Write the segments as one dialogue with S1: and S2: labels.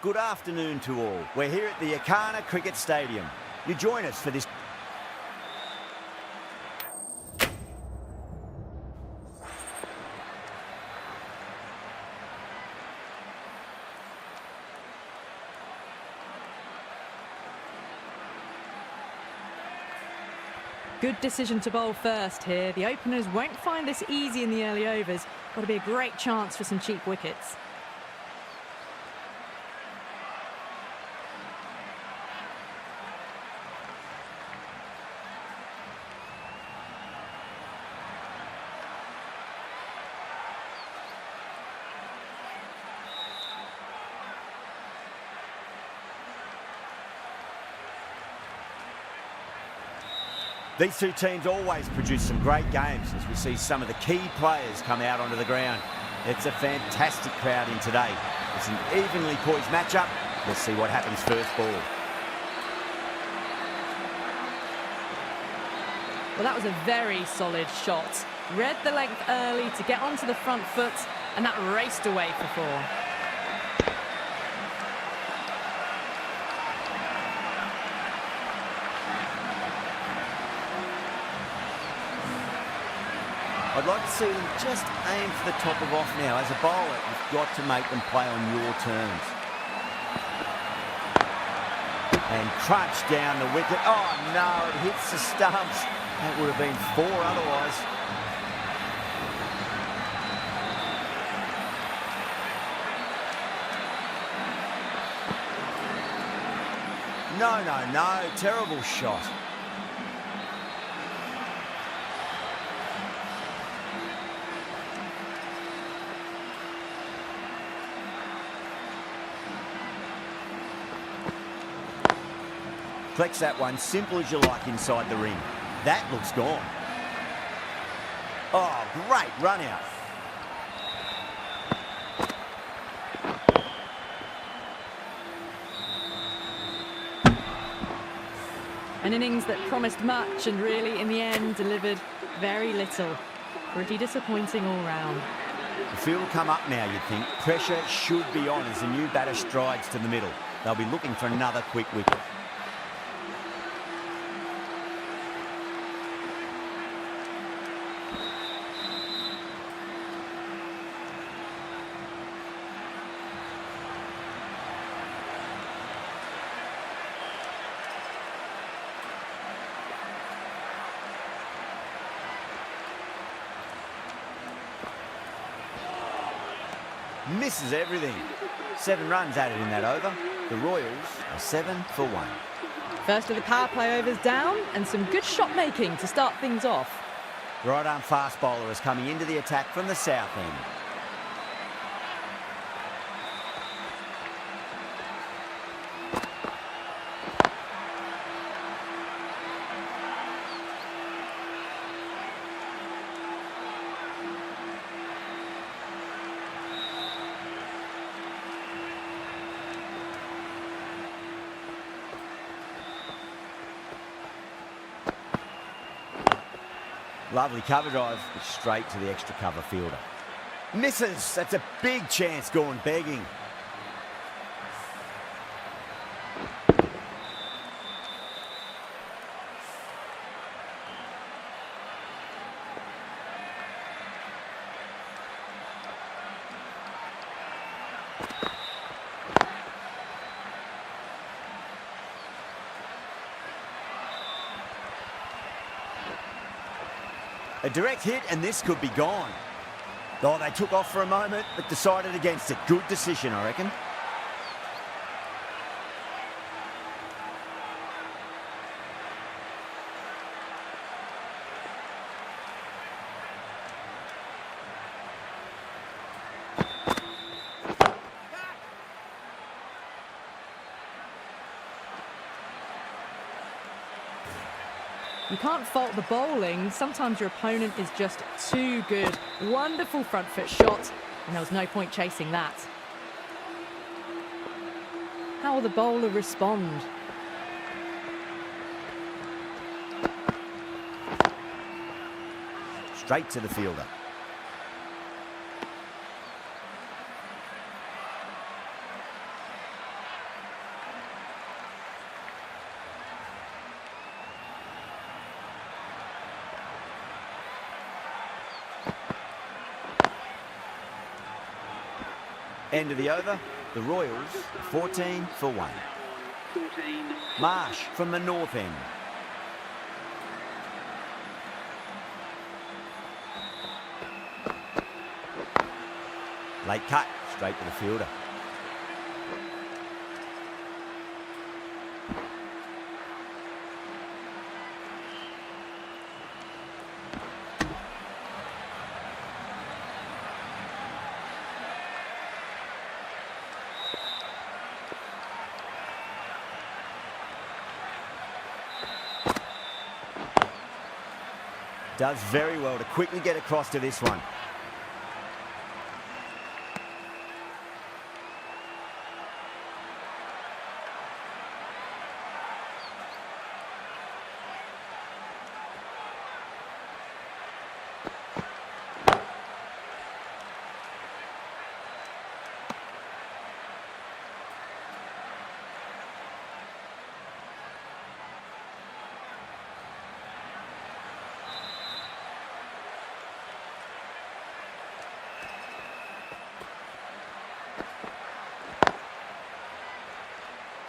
S1: Good afternoon to all. We're here at the Ekana Cricket Stadium. You join us for this.
S2: Good decision to bowl first here. The openers won't find this easy in the early overs. Got to be a great chance for some cheap wickets.
S1: These two teams always produce some great games as we see some of the key players come out onto the ground. It's a fantastic crowd in today. It's an evenly poised matchup. Let's see what happens first ball.
S2: Well, that was a very solid shot. Read the length early to get onto the front foot, and that raced away for four.
S1: I'd like to see them just aim for the top of off now. As a bowler, you've got to make them play on your terms. And crunch down the wicket. Oh no, it hits the stumps. That would have been four otherwise. No, terrible shot. Flex that one, simple as you like inside the ring. That looks gone. Oh, great run out.
S2: An innings that promised much and really, in the end, delivered very little. Pretty disappointing all round.
S1: The field will come up now, you'd think. Pressure should be on as the new batter strides to the middle. They'll be looking for another quick wicket. Misses everything. 7 runs added in that over. The Royals are 7 for 1.
S2: First of the power play overs down, and some good shot making to start things off.
S1: The right arm fast bowler is coming into the attack from the south end. Lovely cover drive, but straight to the extra cover fielder. Misses. That's a big chance gone begging. A direct hit, and this could be gone. Oh, they took off for a moment, but decided against it. Good decision, I reckon.
S2: You can't fault the bowling. Sometimes your opponent is just too good. Wonderful front foot shot, and there was no point chasing that. How will the bowler respond?
S1: Straight to the fielder. End of the over, the Royals 14 for 1. Marsh from the north end. Late cut, straight to the fielder. Does very well to quickly get across to this one.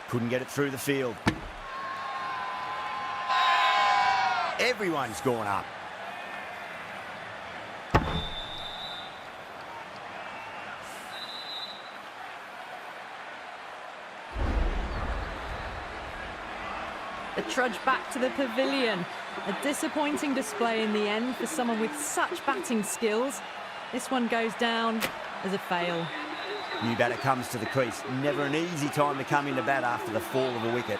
S1: Couldn't get it through the field. Everyone's gone up.
S2: The trudge back to the pavilion. A disappointing display in the end for someone with such batting skills. This one goes down as a fail.
S1: New batter comes to the crease. Never an easy time to come into bat after the fall of a wicket.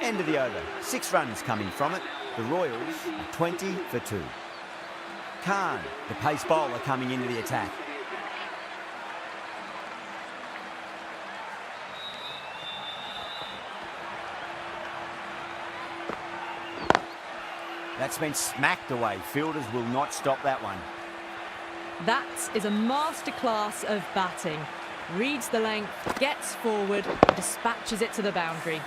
S1: End of the over. 6 runs coming from it. The Royals 20 for 2. Khan, the pace bowler, coming into the attack. That's been smacked away. Fielders will not stop that one.
S2: That is a masterclass of batting. Reads the length, gets forward, and dispatches it to the boundary.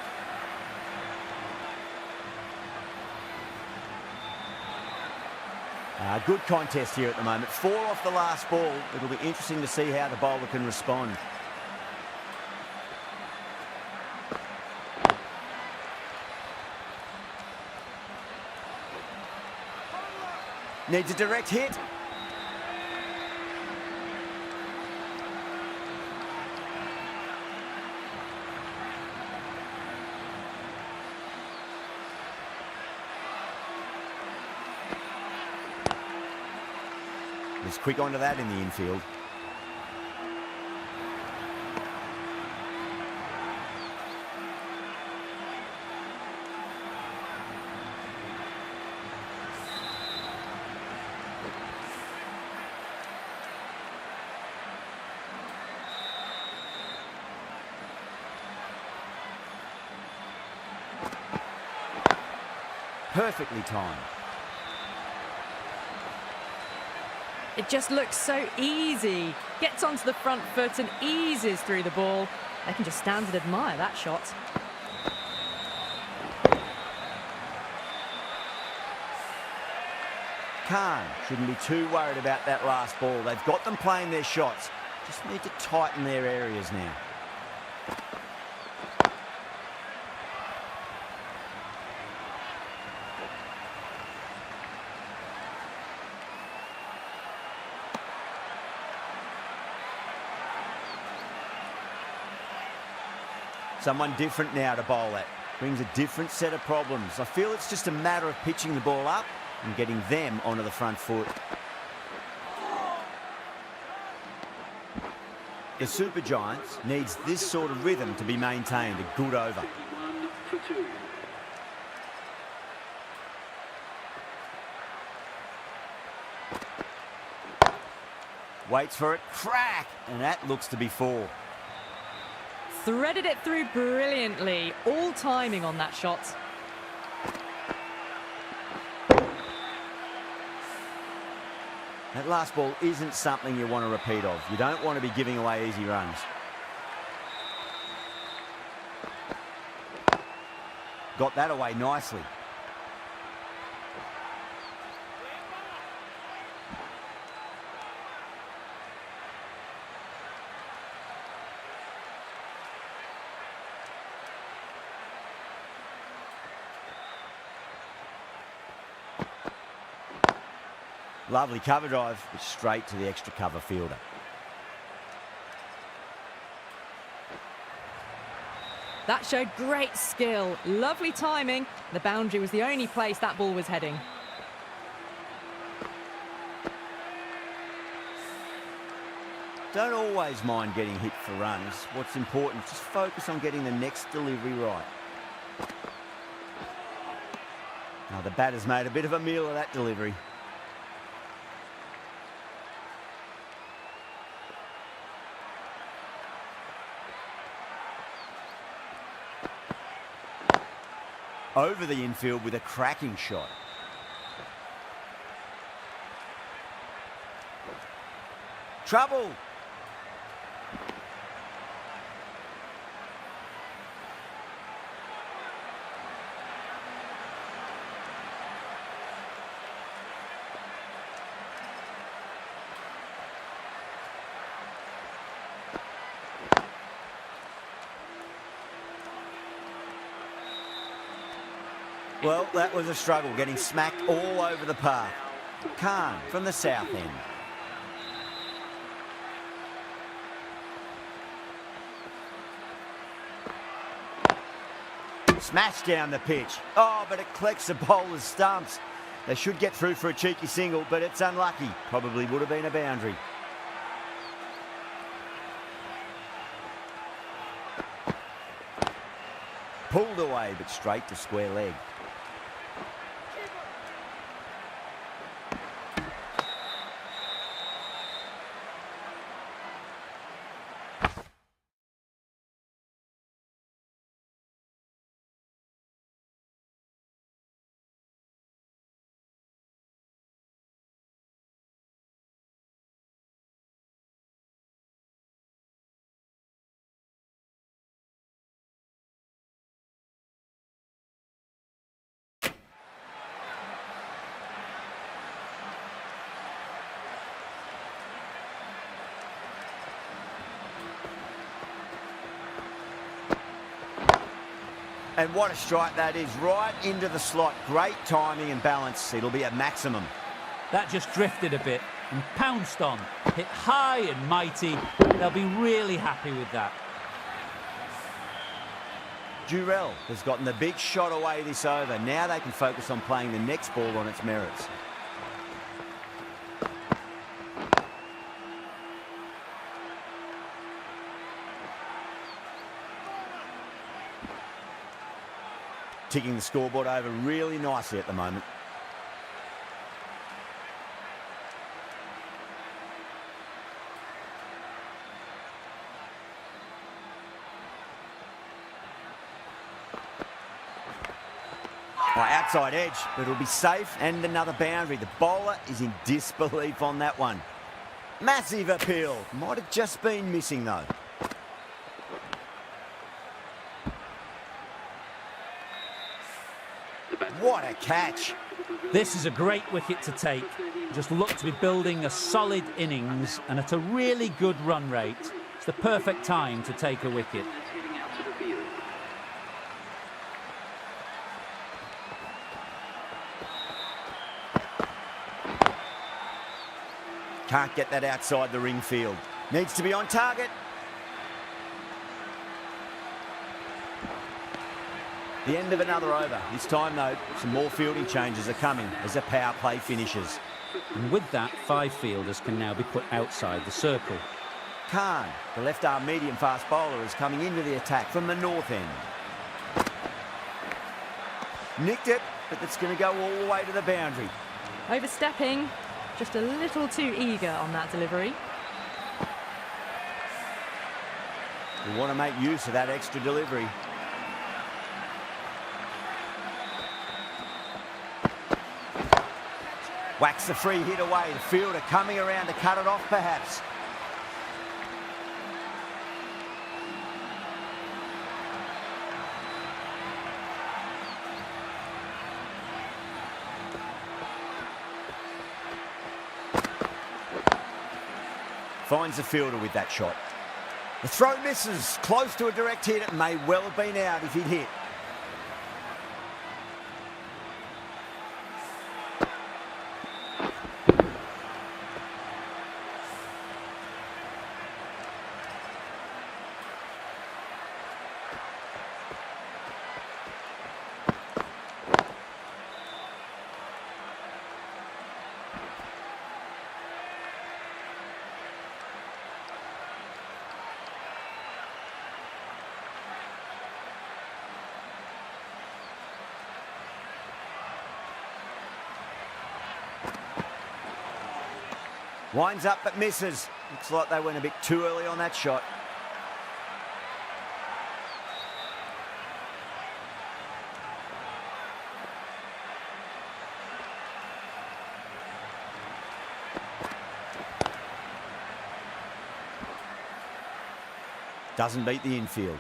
S1: Good contest here at the moment. 4 off the last ball. It'll be interesting to see how the bowler can respond. Needs a direct hit. Was quick onto that in the infield. Perfectly timed.
S2: It just looks so easy. Gets onto the front foot and eases through the ball. They can just stand and admire that shot.
S1: Khan shouldn't be too worried about that last ball. They've got them playing their shots. Just need to tighten their areas now. Someone different now to bowl at. Brings a different set of problems. I feel it's just a matter of pitching the ball up and getting them onto the front foot. The SuperGiants needs this sort of rhythm to be maintained. A good over. Waits for it, crack, and that looks to be 4.
S2: Threaded it through brilliantly. All timing on that shot.
S1: That last ball isn't something you want to repeat of. You don't want to be giving away easy runs. Got that away nicely. Lovely cover drive, but straight to the extra cover fielder.
S2: That showed great skill. Lovely timing. The boundary was the only place that ball was heading.
S1: Don't always mind getting hit for runs. What's important is just focus on getting the next delivery right. Now the batter's made a bit of a meal of that delivery. Over the infield with a cracking shot. Trouble. Well, that was a struggle, getting smacked all over the park. Khan from the south end. Smashed down the pitch. Oh, but it collects the bowler's stumps. They should get through for a cheeky single, but it's unlucky. Probably would have been a boundary. Pulled away, but straight to square leg. And what a strike that is, right into the slot. Great timing and balance. It'll be at maximum.
S3: That just drifted a bit and pounced on. Hit high and mighty. They'll be really happy with that.
S1: Durrell has gotten the big shot away this over. Now they can focus on playing the next ball on its merits. Ticking the scoreboard over really nicely at the moment. Outside edge, but it'll be safe and another boundary. The bowler is in disbelief on that one. Massive appeal. Might have just been missing though. What a catch.
S3: This is a great wicket to take. Just look to be building a solid innings and at a really good run rate. It's the perfect time to take a wicket.
S1: Can't get that outside the ring field. Needs to be on target. The end of another over. This time, though, some more fielding changes are coming as the power play finishes.
S3: And with that, 5 fielders can now be put outside the circle.
S1: Khan, the left-arm medium-fast bowler, is coming into the attack from the north end. Nicked it, but it's going to go all the way to the boundary.
S2: Overstepping, just a little too eager on that delivery.
S1: will want to make use of that extra delivery. Whacks the free hit away. The fielder coming around to cut it off, perhaps. Finds the fielder with that shot. The throw misses. Close to a direct hit. It may well have been out if he'd hit. Winds up but misses. Looks like they went a bit too early on that shot. Doesn't beat the infield.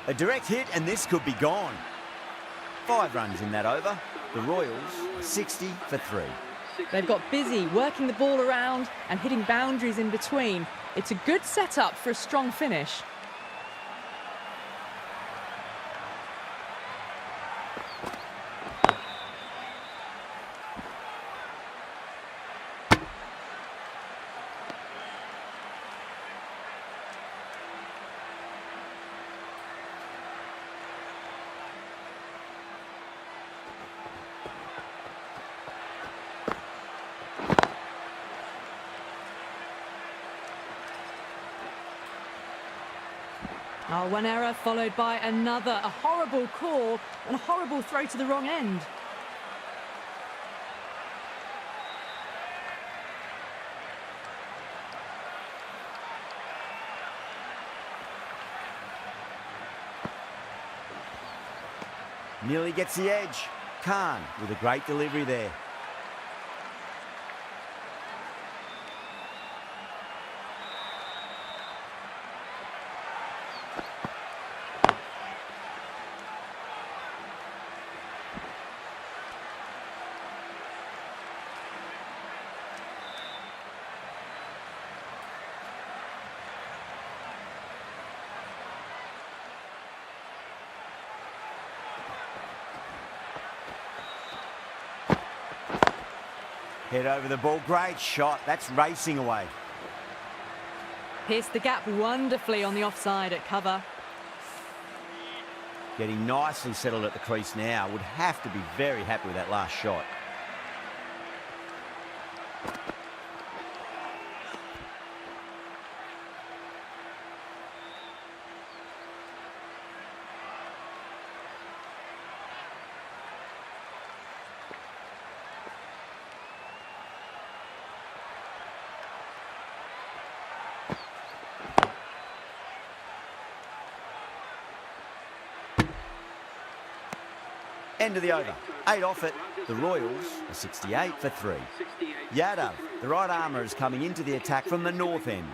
S1: A direct hit and this could be gone. 5 runs in that over. The Royals are 60 for 3.
S2: They've got busy working the ball around and hitting boundaries in between. It's a good setup for a strong finish. Oh, one error followed by another. A horrible call and a horrible throw to the wrong end.
S1: Nearly gets the edge. Khan with a great delivery there. Head over the ball. Great shot. That's racing away.
S2: Pierced the gap wonderfully on the offside at cover.
S1: Getting nicely settled at the crease now. Would have to be very happy with that last shot. End of the over. 8 off it. The Royals are 68 for 3. Yadav, the right armour, is coming into the attack from the north end.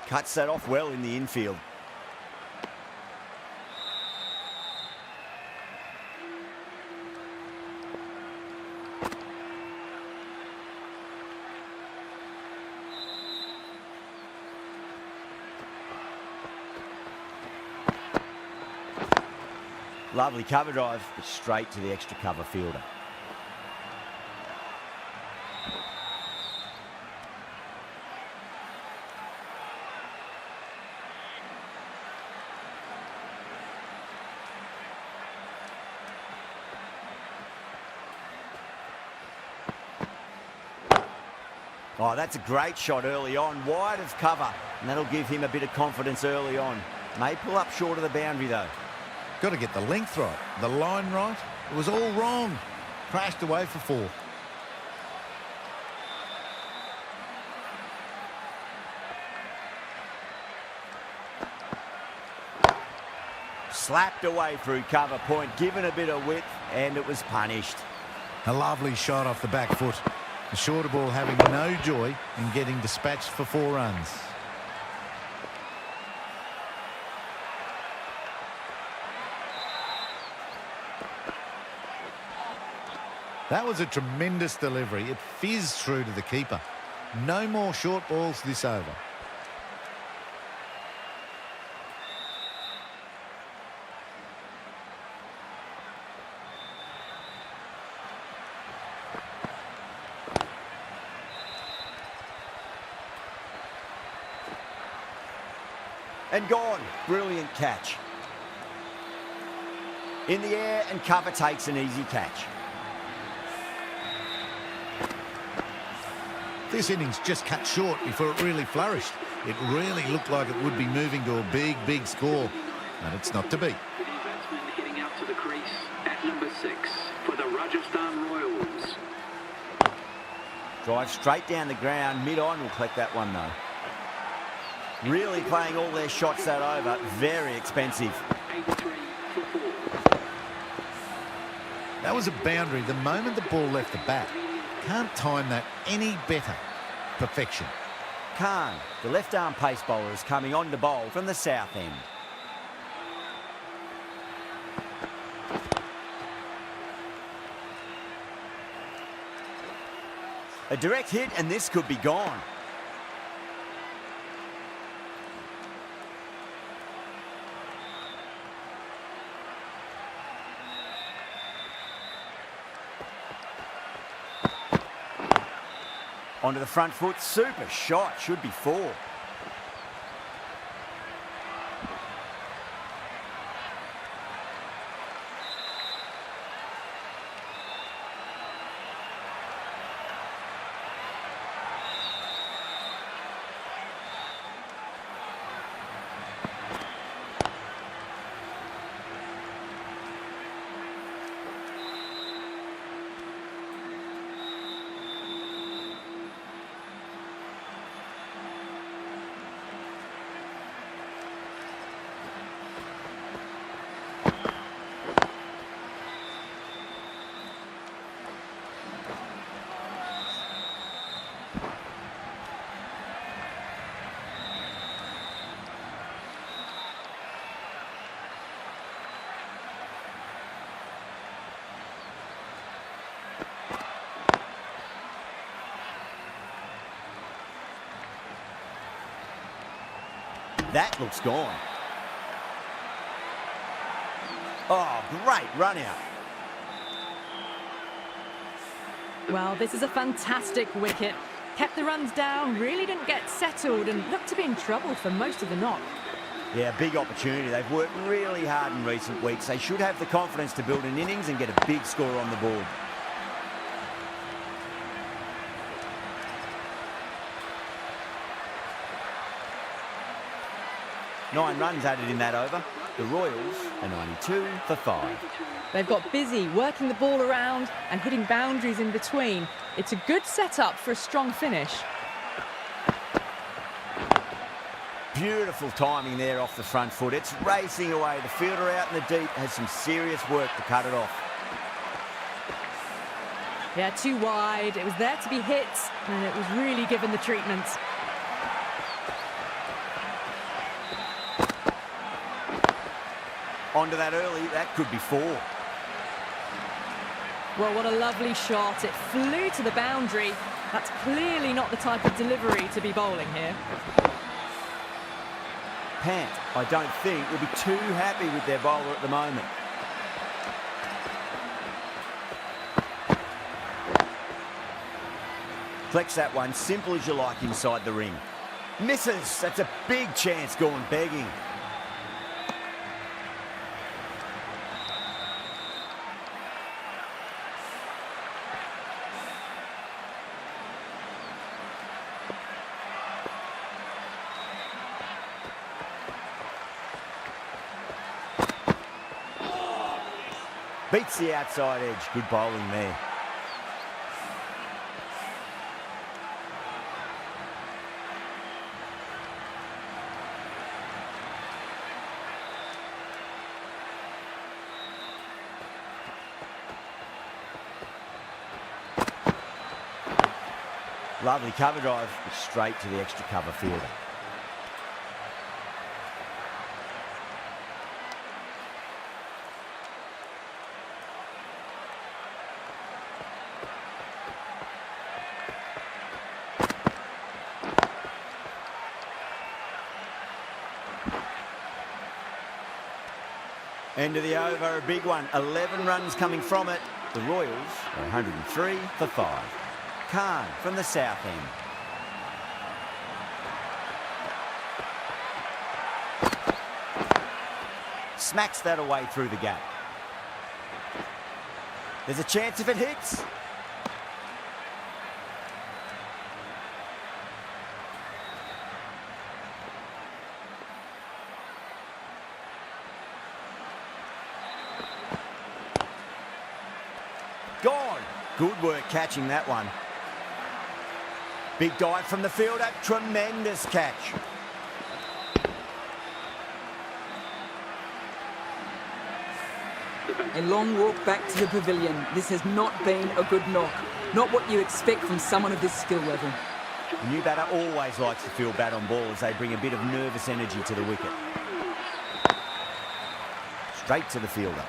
S1: Cuts that off well in the infield. Lovely cover drive, but straight to the extra cover fielder. Oh, that's a great shot early on, wide of cover, and that'll give him a bit of confidence early on. May pull up short of the boundary, though.
S4: Got to get the length right, the line right. It was all wrong. Crashed away for 4.
S1: Slapped away through cover point, given a bit of width, and it was punished.
S4: A lovely shot off the back foot. The shorter ball having no joy in getting dispatched for 4 runs. That was a tremendous delivery. It fizzed through to the keeper. No more short balls this over.
S1: And gone. Brilliant catch. In the air, and cover takes an easy catch.
S4: This innings just cut short before it really flourished. It really looked like it would be moving to a big, big score, and it's not to be.
S5: The batsman hitting out to the crease at number 6 for the Rajasthan Royals.
S1: Drive straight down the ground. Mid-on will collect that one, though. Really playing all their shots that over. Very expensive.
S5: 83 for 4.
S4: That was a boundary the moment the ball left the bat. Can't time that any better. Perfection.
S1: Khan, the left-arm pace bowler, is coming on to bowl from the south end. A direct hit, and this could be gone. Onto the front foot, super shot, should be 4. That looks gone. Oh, great run out.
S2: Well, this is a fantastic wicket. Kept the runs down, really didn't get settled, and looked to be in trouble for most of the knock.
S1: Yeah, big opportunity. They've worked really hard in recent weeks. They should have the confidence to build an innings and get a big score on the board. Nine runs added in that over. The Royals are 92 for 5.
S2: They've got busy working the ball around and hitting boundaries in between. It's a good setup for a strong finish.
S1: Beautiful timing there off the front foot. It's racing away. The fielder out in the deep has some serious work to cut it off.
S2: Yeah, too wide. It was there to be hit, and it was really given the treatment.
S1: Onto that early, that could be 4.
S2: Well, what a lovely shot. It flew to the boundary. That's clearly not the type of delivery to be bowling here.
S1: Pant, I don't think, will be too happy with their bowler at the moment. Flex that one, simple as you like inside the ring. Misses, that's a big chance gone begging. Beats the outside edge. Good bowling there. Lovely cover drive, but straight to the extra cover fielder. End of the over, a big one. 11 runs coming from it. The Royals are 103 for 5. Khan from the south end. Smacks that away through the gap. There's a chance if it hits. Gone. Good work catching that one. Big dive from the fielder, tremendous catch.
S6: A long walk back to the pavilion. This has not been a good knock. Not what you expect from someone of this skill level.
S1: The new batter always likes to feel bat on ball as they bring a bit of nervous energy to the wicket. Straight to the fielder.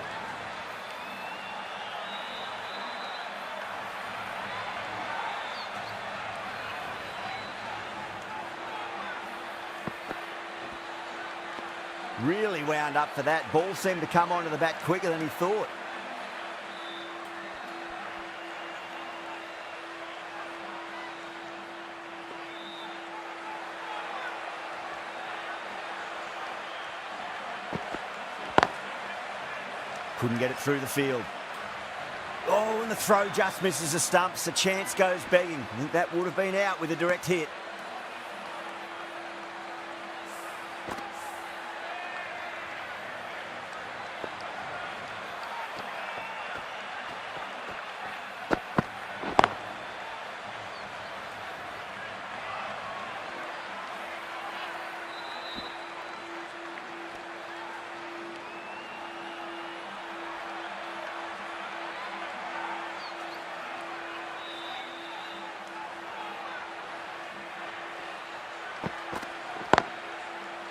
S1: Really wound up for that. Ball seemed to come onto the bat quicker than he thought. Couldn't get it through the field. Oh, and the throw just misses the stumps. The chance goes begging. I think that would have been out with a direct hit.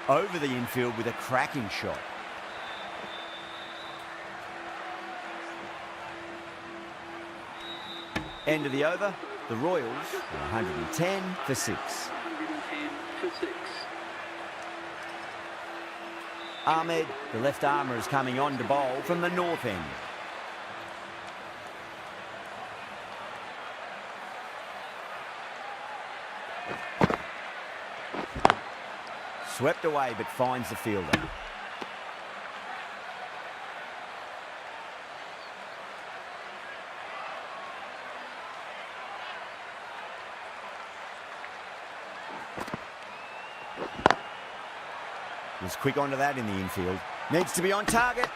S1: Over the infield with a cracking shot. End of the over. The Royals are 110 for 6.
S5: 110 for 6.
S1: Ahmed, the left armour, is coming on to bowl from the north end. Swept away but finds the fielder. Was quick onto that in the infield. Needs to be on target.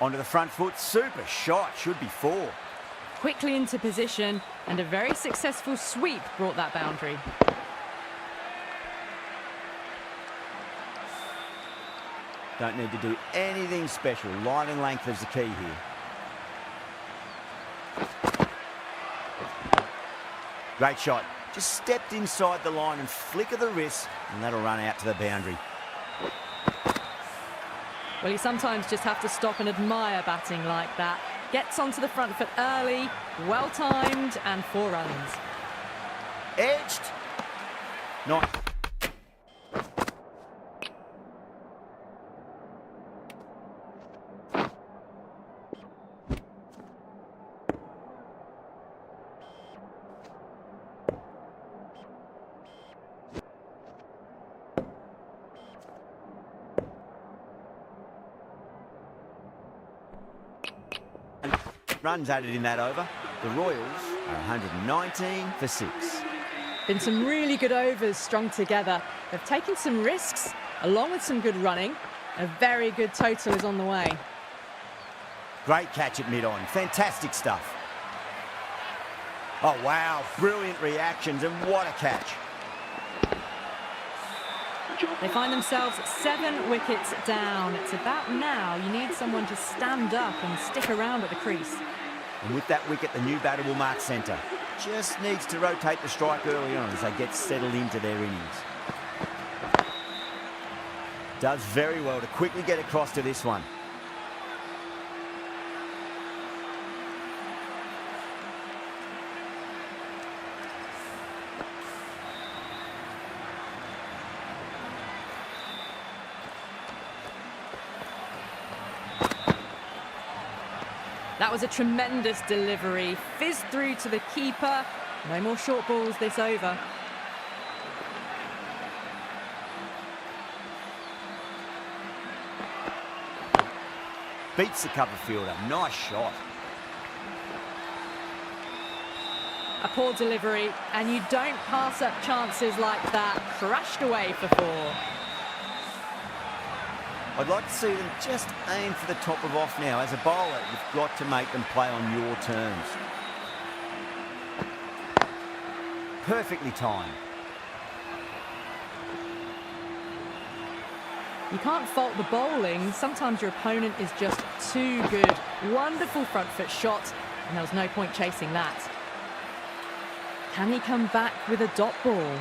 S1: Onto the front foot, super shot, should be 4.
S2: Quickly into position, and a very successful sweep brought that boundary.
S1: Don't need to do anything special. Line and length is the key here. Great shot. Just stepped inside the line and flick of the wrist, and that'll run out to the boundary.
S2: Well, you sometimes just have to stop and admire batting like that. Gets onto the front foot early, well-timed, and 4 runs.
S1: Edged. Not. runs added in that over. The Royals are 119 for 6.
S2: Been some really good overs strung together. They've taken some risks, along with some good running. A very good total is on the way.
S1: Great catch at mid-on. Fantastic stuff. Oh, wow. Brilliant reactions, and what a catch.
S2: They find themselves 7 wickets down. It's about now you need someone to stand up and stick around at the crease.
S1: And with that wicket, the new batter will mark centre. Just needs to rotate the strike early on as they get settled into their innings. Does very well to quickly get across to this one.
S2: That was a tremendous delivery. Fizzed through to the keeper. No more short balls this over.
S1: Beats the cover fielder. Nice shot.
S2: A poor delivery, and you don't pass up chances like that. Crashed away for 4.
S1: I'd like to see them just aim for the top of off now. As a bowler, you've got to make them play on your terms. Perfectly timed.
S2: You can't fault the bowling. Sometimes your opponent is just too good. Wonderful front foot shot, and there was no point chasing that. Can he come back with a dot ball?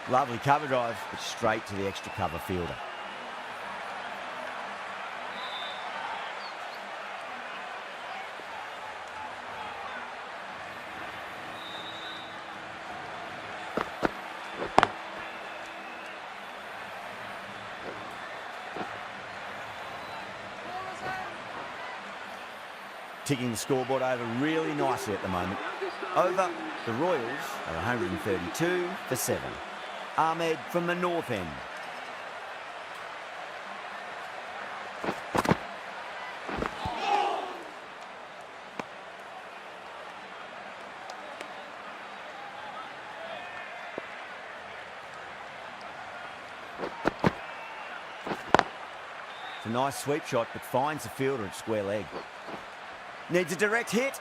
S1: Lovely cover drive, but straight to the extra cover fielder. Ticking the scoreboard over really nicely at the moment. Over, the Royals are 132 for 7. Ahmed from the north end. It's a nice sweep shot, but finds the fielder at square leg. Needs a direct hit.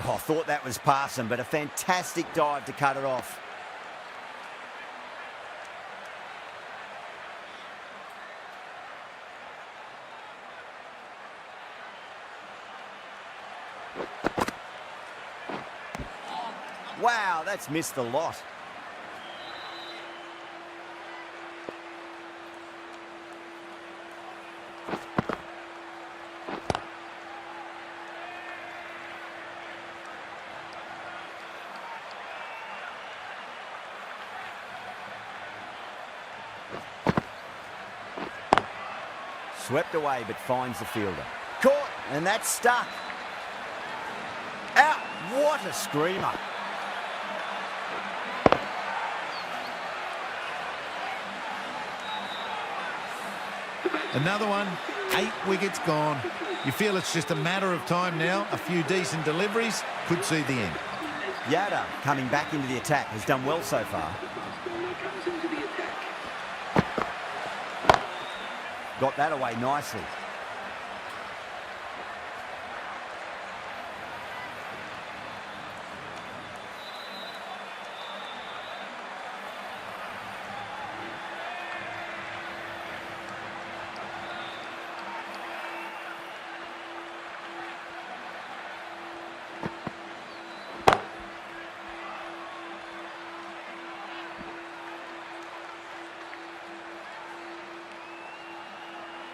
S1: Oh, I thought that was passing, but a fantastic dive to cut it off. Wow, that's missed the lot. Swept away, but finds the fielder. Caught, and that's stuck. Out, what a screamer.
S4: Another one, 8 wickets gone. You feel it's just a matter of time now. A few decent deliveries could see the end.
S1: Yada, coming back into the attack, has done well so far. Got that away nicely.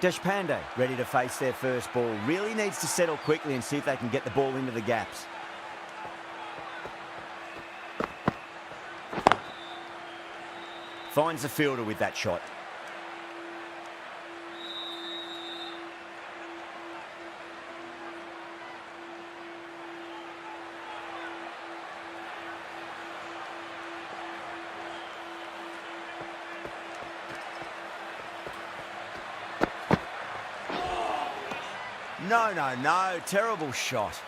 S1: Deshpande ready to face their first ball. Really needs to settle quickly and see if they can get the ball into the gaps. Finds the fielder with that shot. No. Terrible shot.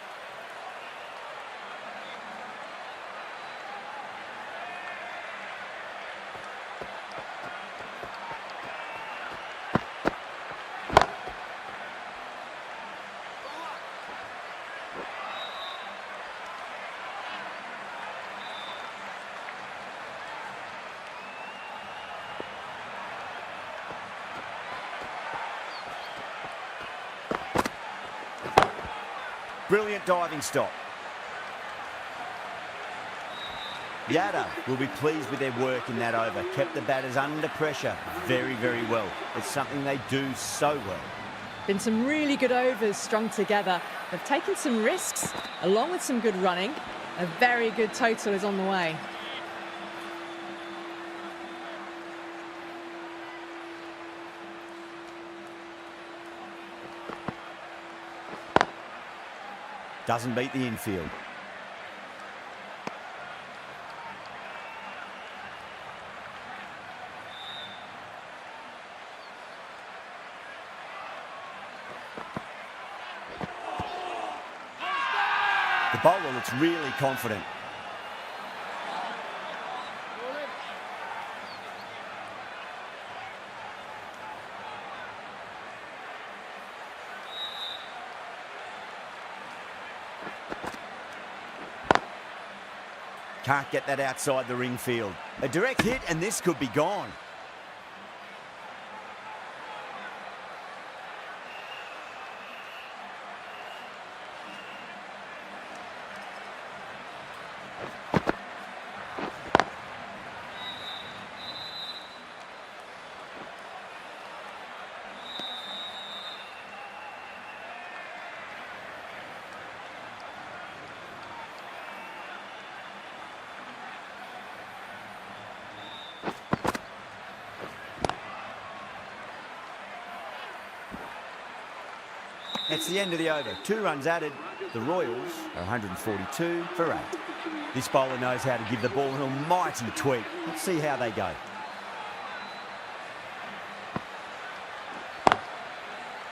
S1: Brilliant diving stop. Yada will be pleased with their work in that over. Kept the batters under pressure very, very well. It's something they do so well.
S2: Been some really good overs strung together. They've taken some risks, along with some good running. A very good total is on the way.
S1: Doesn't beat the infield. The bowler looks really confident. Can't get that outside the ring field. A direct hit and this could be gone. It's the end of the over. 2 runs added. The Royals are 142 for 8. This bowler knows how to give the ball an almighty tweak. Let's see how they go.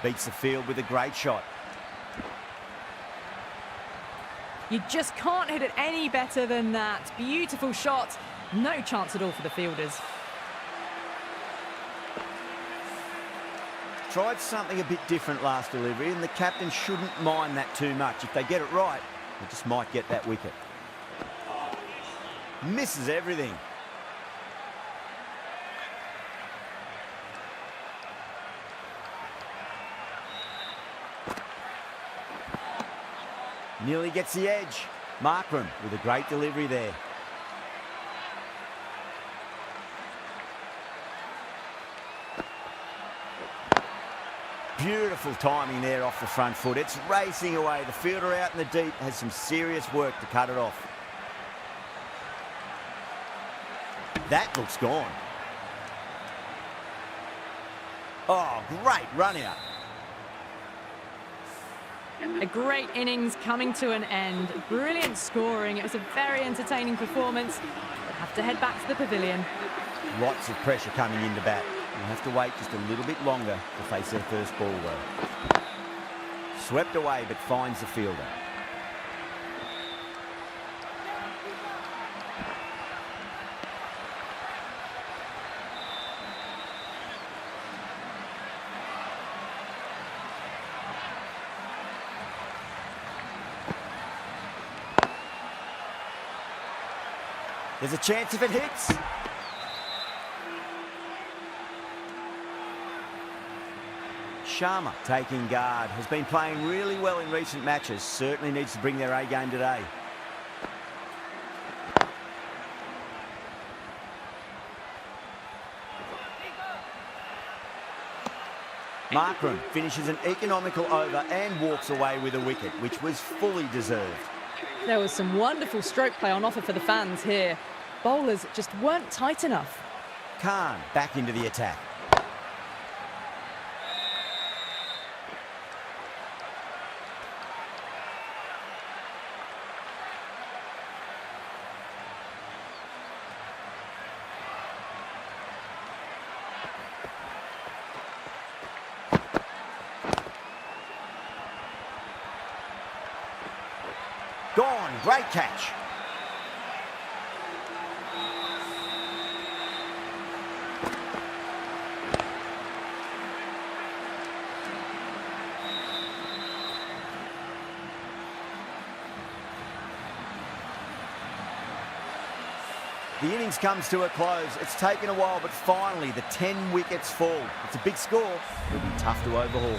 S1: Beats the field with a great shot.
S2: You just can't hit it any better than that. Beautiful shot. No chance at all for the fielders.
S1: Tried something a bit different last delivery, and the captain shouldn't mind that too much. If they get it right, they just might get that wicket. Misses everything. Nearly gets the edge. Markram with a great delivery there. Beautiful timing there off the front foot. It's racing away. The fielder out in the deep has some serious work to cut it off. That looks gone. Oh, great run out.
S2: A great innings coming to an end. Brilliant scoring. It was a very entertaining performance. They'll have to head back to the pavilion.
S1: Lots of pressure coming into bat. They'll have to wait just a little bit longer to face their first ball though. Swept away but finds the fielder. There's a chance if it hits. Sharma taking guard. Has been playing really well in recent matches. Certainly needs to bring their A game today. Markram finishes an economical over and walks away with a wicket, which was fully deserved.
S2: There was some wonderful stroke play on offer for the fans here. Bowlers just weren't tight enough.
S1: Khan back into the attack. Gone, great catch. The innings comes to a close. It's taken a while, but finally the 10 wickets fall. It's a big score. It'll be tough to overhaul.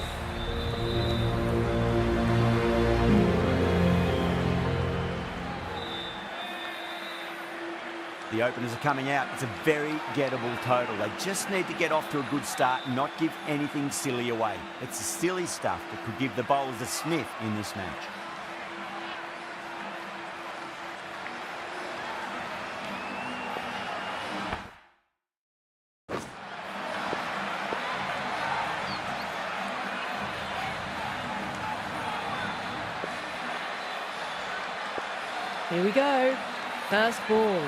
S1: The openers are coming out. It's a very gettable total. They just need to get off to a good start and not give anything silly away. It's the silly stuff that could give the bowlers a sniff in this match.
S2: Here we go. First ball.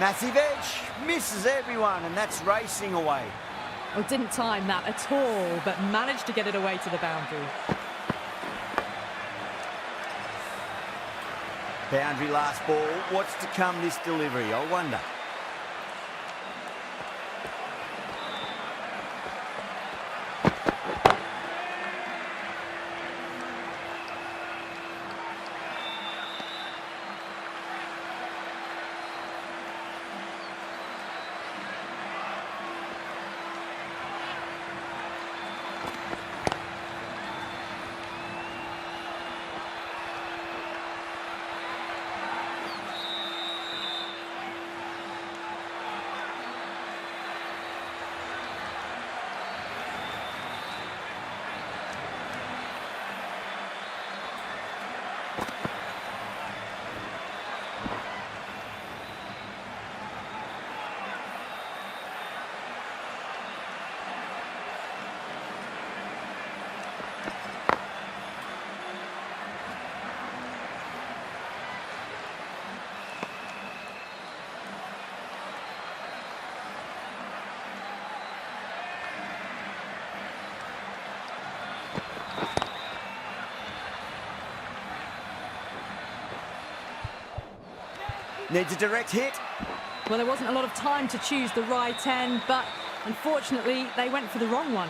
S1: Massive edge, misses everyone, and that's racing away.
S2: Oh, didn't time that at all, but managed to get it away to the boundary.
S1: Boundary last ball. What's to come this delivery, I wonder. Needs a direct hit.
S2: Well, there wasn't a lot of time to choose the right end, but unfortunately, they went for the wrong one.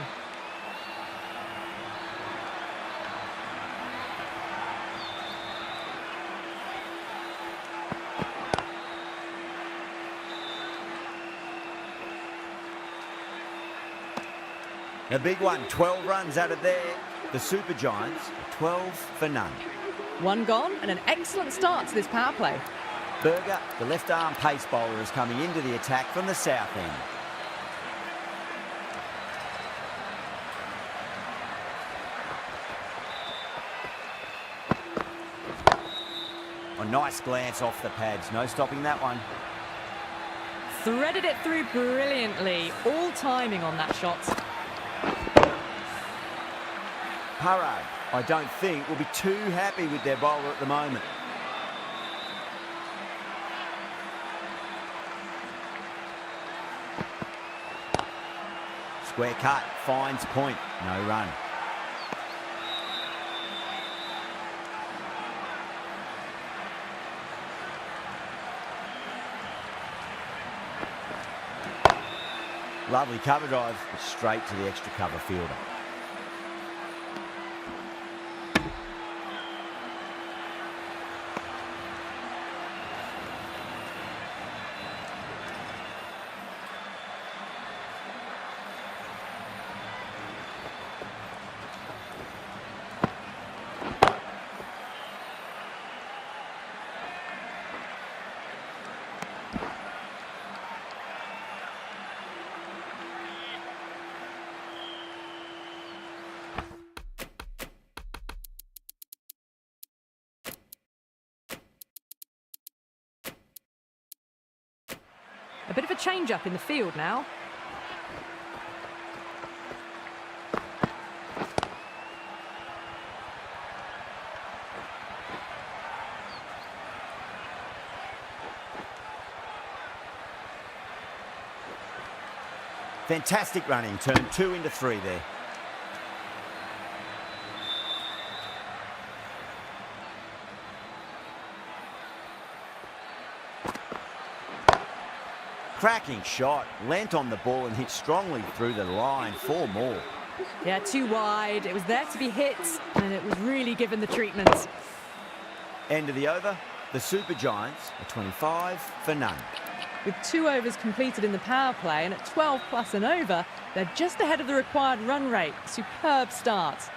S1: A big one, 12 runs out of there. The SuperGiants, 12 for none.
S2: One gone and an excellent start to this power play.
S1: Berger, the left-arm pace bowler, is coming into the attack from the south end. A nice glance off the pads. No stopping that one.
S2: Threaded it through brilliantly. All timing on that shot.
S1: Parrard, I don't think, will be too happy with their bowler at the moment. Square cut, finds point, no run. Lovely cover drive, straight to the extra cover fielder.
S2: A bit of a change-up in the field now.
S1: Fantastic running, turned 2 into 3 there. Cracking shot, leant on the ball and hit strongly through the line. 4 more.
S2: Yeah, too wide. It was there to be hit, and it was really given the treatment.
S1: End of the over. The SuperGiants are 25 for none.
S2: With 2 overs completed in the power play and at 12 plus and over, they're just ahead of the required run rate. Superb start.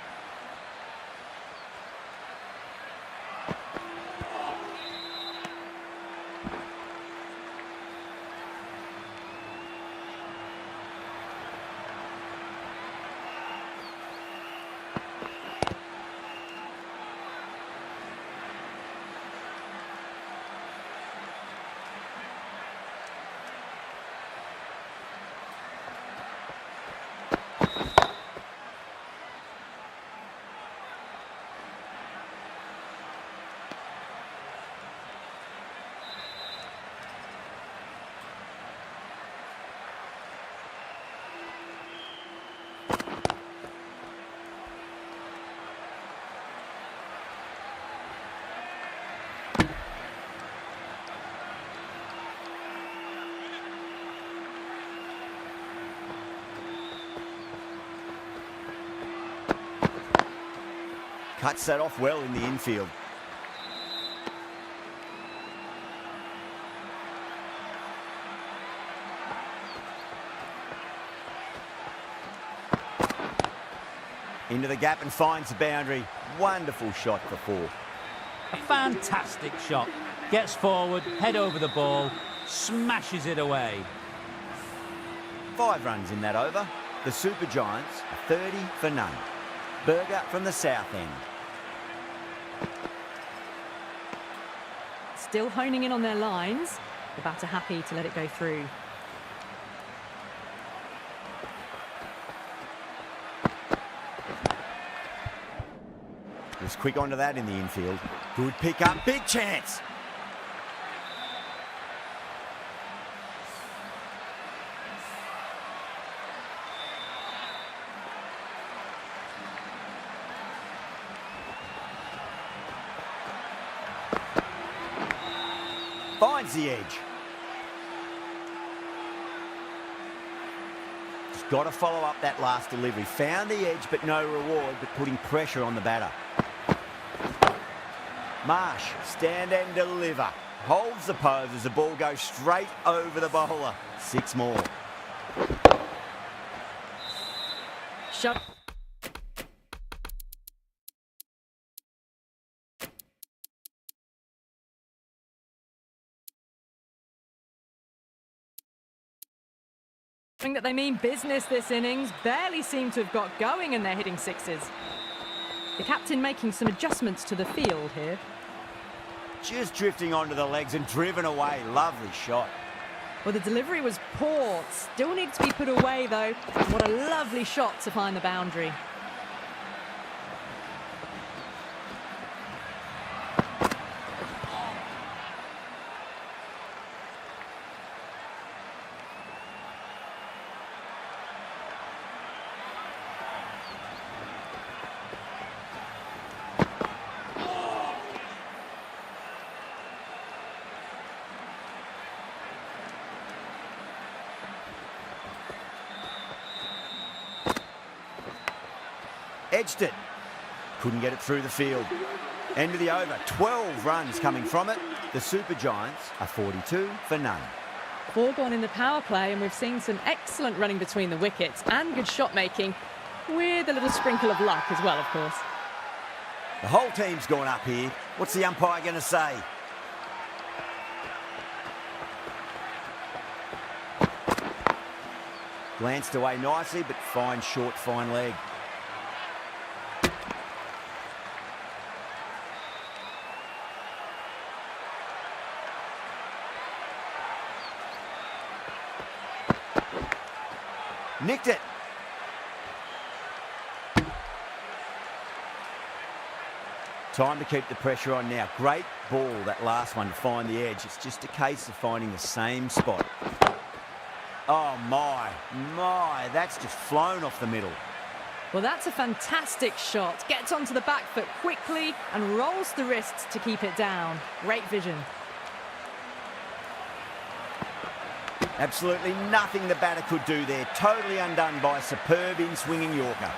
S1: Cuts that off well in the infield. Into the gap and finds the boundary. Wonderful shot for 4.
S3: A fantastic shot. Gets forward, head over the ball, smashes it away.
S1: 5 runs in that over. The SuperGiants are 30 for none. Berger from the south end.
S2: Still honing in on their lines. The batter happy to let it go through.
S1: Was quick onto that in the infield. Good pick up, big chance. Finds the edge. Just got to follow up that last delivery. Found the edge, but no reward, but putting pressure on the batter. Marsh, stand and deliver. Holds the pose as the ball goes straight over the bowler. 6 more.
S2: Shut. That they mean business this innings. Barely seem to have got going and they're hitting 6s. The captain making some adjustments to the field here.
S1: Just drifting onto the legs and driven away. Lovely shot.
S2: Well, the delivery was poor. Still needs to be put away, though. And what a lovely shot to find the boundary.
S1: Edged it. Couldn't get it through the field. End of the over. 12 runs coming from it. The SuperGiants are 42 for none.
S2: 4 gone in the power play, and we've seen some excellent running between the wickets and good shot making, with a little sprinkle of luck as well, of course.
S1: The whole team's gone up here. What's the umpire going to say? Glanced away nicely, but fine short, fine leg. Nicked it. Time to keep the pressure on now. Great ball, that last one, to find the edge. It's just a case of finding the same spot. Oh, my. That's just flown off the middle.
S2: Well, that's a fantastic shot. Gets onto the back foot quickly and rolls the wrists to keep it down. Great vision.
S1: Absolutely nothing the batter could do there. Totally undone by a superb in-swinging Yorker.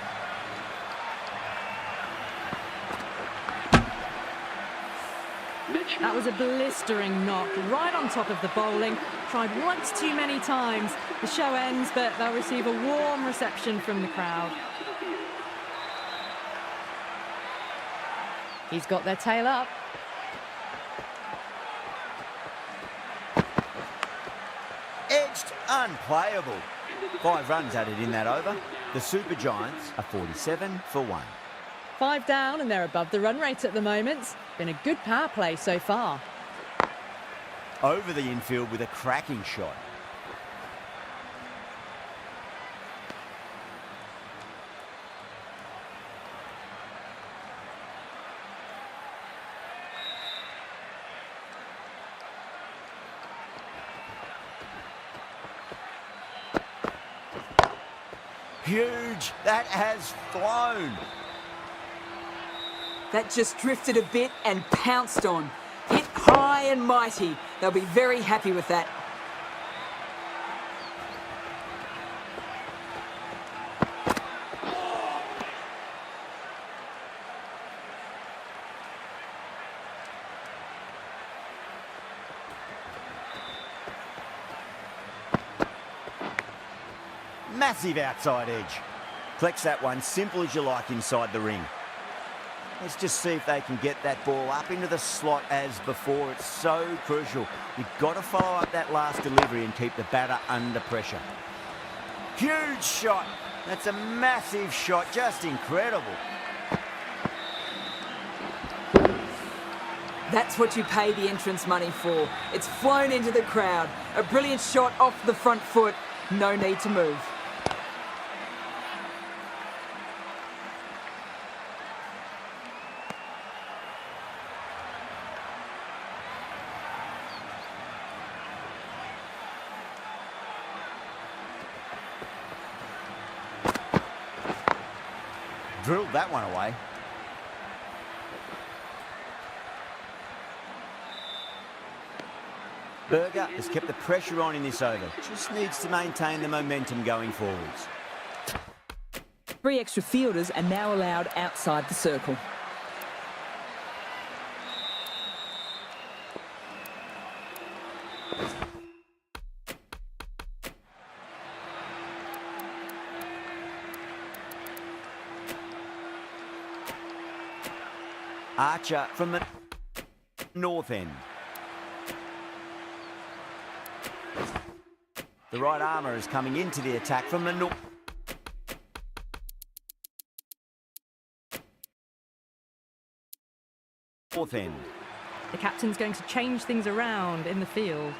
S2: That was a blistering knock right on top of the bowling. Tried once too many times. The show ends, but they'll receive a warm reception from the crowd. He's got their tail up.
S1: Edged, unplayable. 5 runs added in that over. The SuperGiants are 47 for 1.
S2: 5 down and they're above the run rate at the moment. Been a good power play so far.
S1: Over the infield with a cracking shot. Huge. That has flown.
S6: That just drifted a bit and pounced on. Hit high and mighty. They'll be very happy with that.
S1: Massive outside edge. Collects that one, simple as you like, inside the ring. Let's just see if they can get that ball up into the slot as before. It's so crucial. You've got to follow up that last delivery and keep the batter under pressure. Huge shot. That's a massive shot. Just incredible.
S6: That's what you pay the entrance money for. It's flown into the crowd. A brilliant shot off the front foot. No need to move.
S1: Drilled that one away. Berger has kept the pressure on in this over. Just needs to maintain the momentum going forwards.
S6: 3 extra fielders are now allowed outside the circle.
S1: Archer from the north end. The right armour is coming into the attack from the north end.
S2: The captain's going to change things around in the field.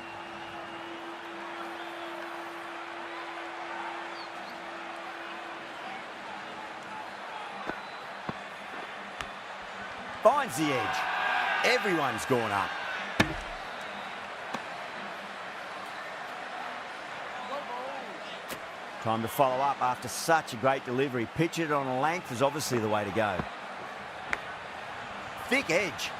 S1: Finds the edge. Everyone's gone up. Time to follow up after such a great delivery. Pitch it on a length is obviously the way to go. Thick edge.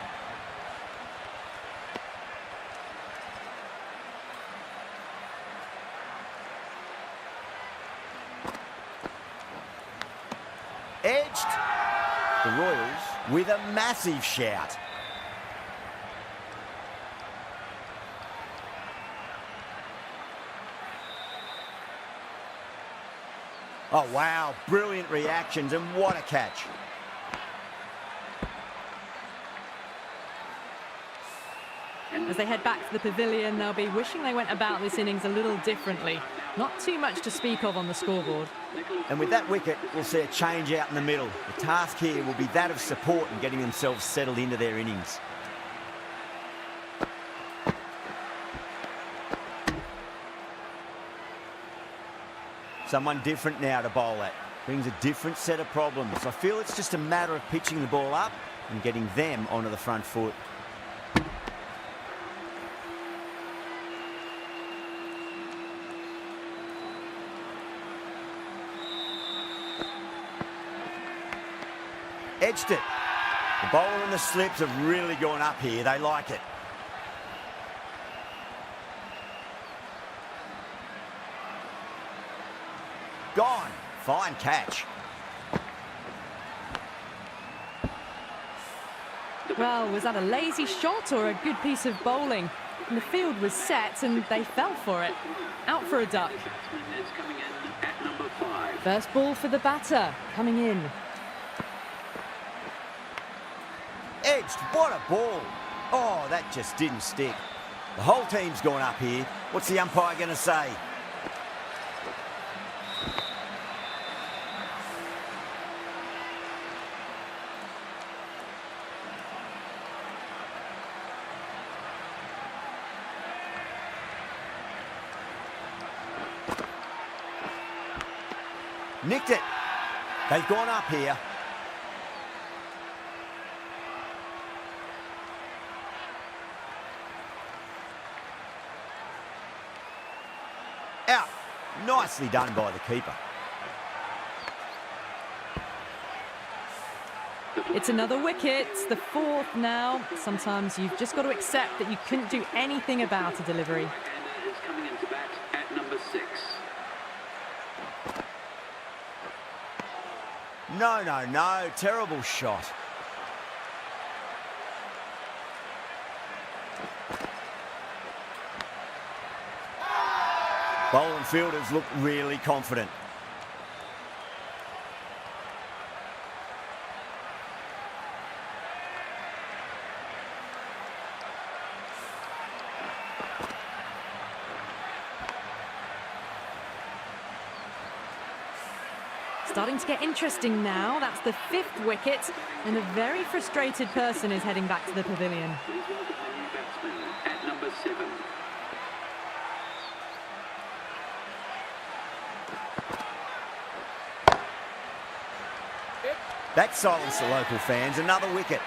S1: Edged. The Royals with a massive shout. Oh, wow. Brilliant reactions, and what a catch.
S2: As they head back to the pavilion, they'll be wishing they went about this innings a little differently. Not too much to speak of on the scoreboard.
S1: And with that wicket, we'll see a change out in the middle. The task here will be that of support and getting themselves settled into their innings. Someone different now to bowl at. Brings a different set of problems. I feel it's just a matter of pitching the ball up and getting them onto the front foot. Edged it. The bowler and the slips have really gone up here. They like it. Gone. Fine catch.
S2: Well, was that a lazy shot or a good piece of bowling? And the field was set and they fell for it. Out for a duck.
S5: Batsman is coming in at number 5.
S2: First ball for the batter, coming in.
S1: Edged. What a ball. Oh, that just didn't stick. The whole team's gone up here. What's the umpire going to say? Nicked it. They've gone up here. Out. Nicely done by the keeper.
S2: It's another wicket, it's the 4th now. Sometimes you've just got to accept that you couldn't do anything about a delivery.
S5: Ekana is coming into bat at number 6.
S1: No, no, no. Terrible shot. Bowling fielders look really confident.
S2: Starting to get interesting now. That's the 5th wicket, and a very frustrated person is heading back to the pavilion.
S5: Please welcome the new batsman at number 7.
S1: That silenced the local fans. Another wicket.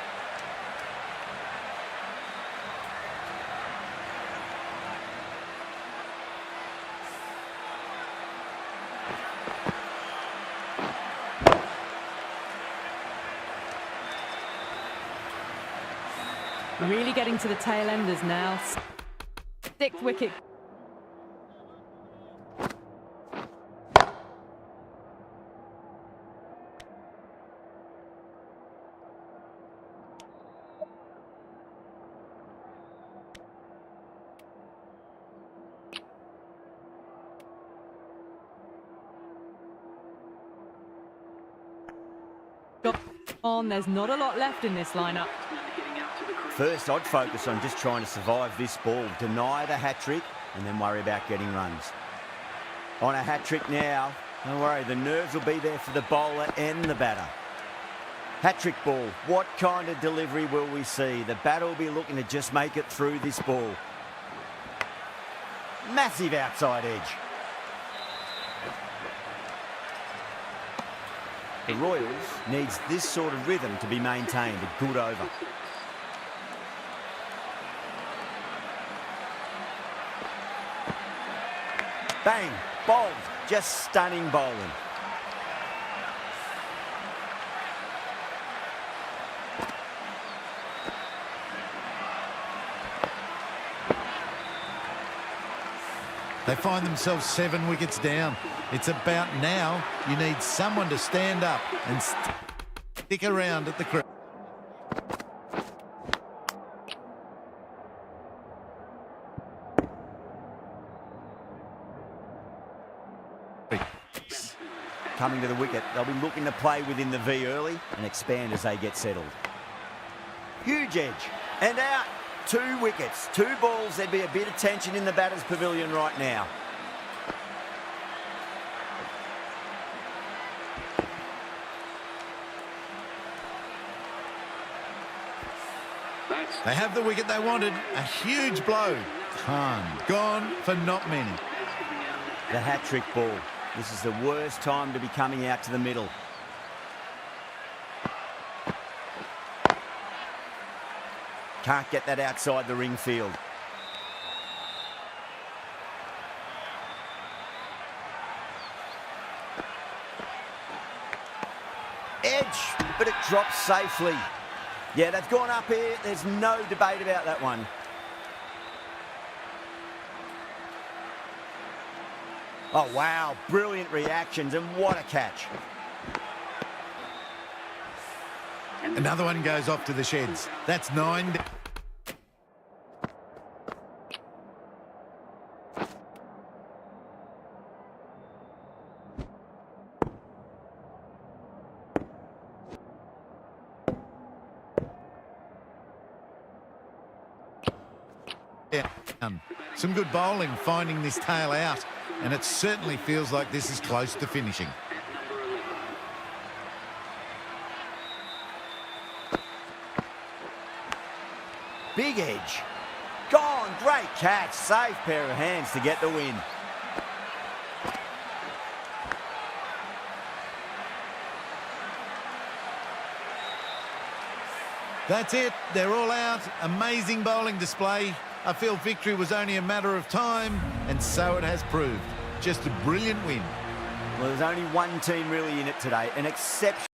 S2: Really getting to the tail enders now. 6th wicket. On, there's not a lot left in this lineup.
S1: First, I'd focus on just trying to survive this ball, deny the hat-trick, and then worry about getting runs. On a hat-trick now, don't worry, the nerves will be there for the bowler and the batter. Hat-trick ball, what kind of delivery will we see? The batter will be looking to just make it through this ball. Massive outside edge. The Royals needs this sort of rhythm to be maintained. A good over. Bang, bowled, just stunning bowling.
S4: They find themselves 7 wickets down. It's about now. You need someone to stand up and stick around at the crease.
S1: Coming to the wicket, they'll be looking to play within the V early and expand as they get settled. Huge edge and out. 2 wickets, 2 balls. There'd be a bit of tension in the batter's pavilion right now.
S4: They have the wicket they wanted. A huge blow. Gone for not many.
S1: The hat-trick ball. This is the worst time to be coming out to the middle. Can't get that outside the ring field. Edge, but it drops safely. Yeah, they've gone up here. There's no debate about that one. Oh, wow. Brilliant reactions, and what a catch.
S4: Another one goes off to the sheds. That's 9. Some good bowling finding this tail out, and it certainly feels like this is close to finishing.
S1: Big edge. Gone. Great catch. Safe pair of hands to get the win.
S4: That's it. They're all out. Amazing bowling display. I feel victory was only a matter of time, and so it has proved. Just a brilliant win.
S1: Well, there's only one team really in it today, an exceptional